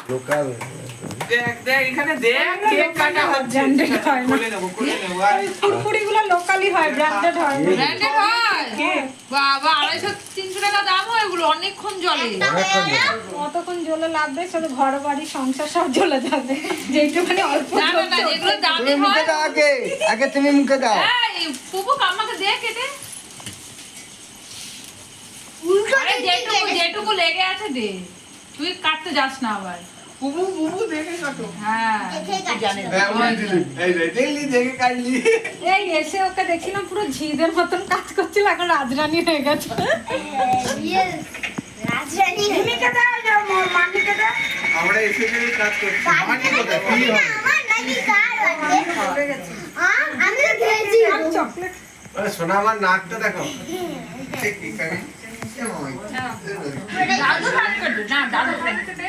Local এখানে দেখ cake কাটা হচ্ছে ফুরফুরিগুলো লোকালি হয়, ব্র্যান্ডেড হয় না। ব্র্যান্ডেড হয় বাবা 250-300 টাকা দাম হয় এগুলো, অনেকক্ষণ জ্বলে। কতক্ষণ জ্বলে লাগবে, শুধু ঘর বাড়ি সংসার সব জ্বলে যাবে যেইটুখানি অল্প না না না, এগুলো দামি তুমি মুখে হয়। দাও, আগে আগে তুমি মুখে দাও। এই পুপু আমাকে দে কেটে। আরে যেটুকু লেগে আছে দে, তুই কাটতে যাস না আবার। বুবু বুবু দেখে কাটো। হ্যাঁ দেখে কাটলি। এই এসে ওকে দেখছিলাম পুরো ঝিদের মতন কাজ করছিল, এখন রাজরানী হয়ে গেছে। রাজরানী মিমিকে দাও, যাও মানিকে দাও। আমরা এসে থেকে কাজ করছি। মানি কোথায়? কি হবে? আমার নাকি কার আছে? আমি তো খেয়েছি চকলেট আরে সোনা আমার নাকটা দেখো। ঠিক ঠিক আমি। দাদু ভাগ করবে না, দাদু ভাগ করবে।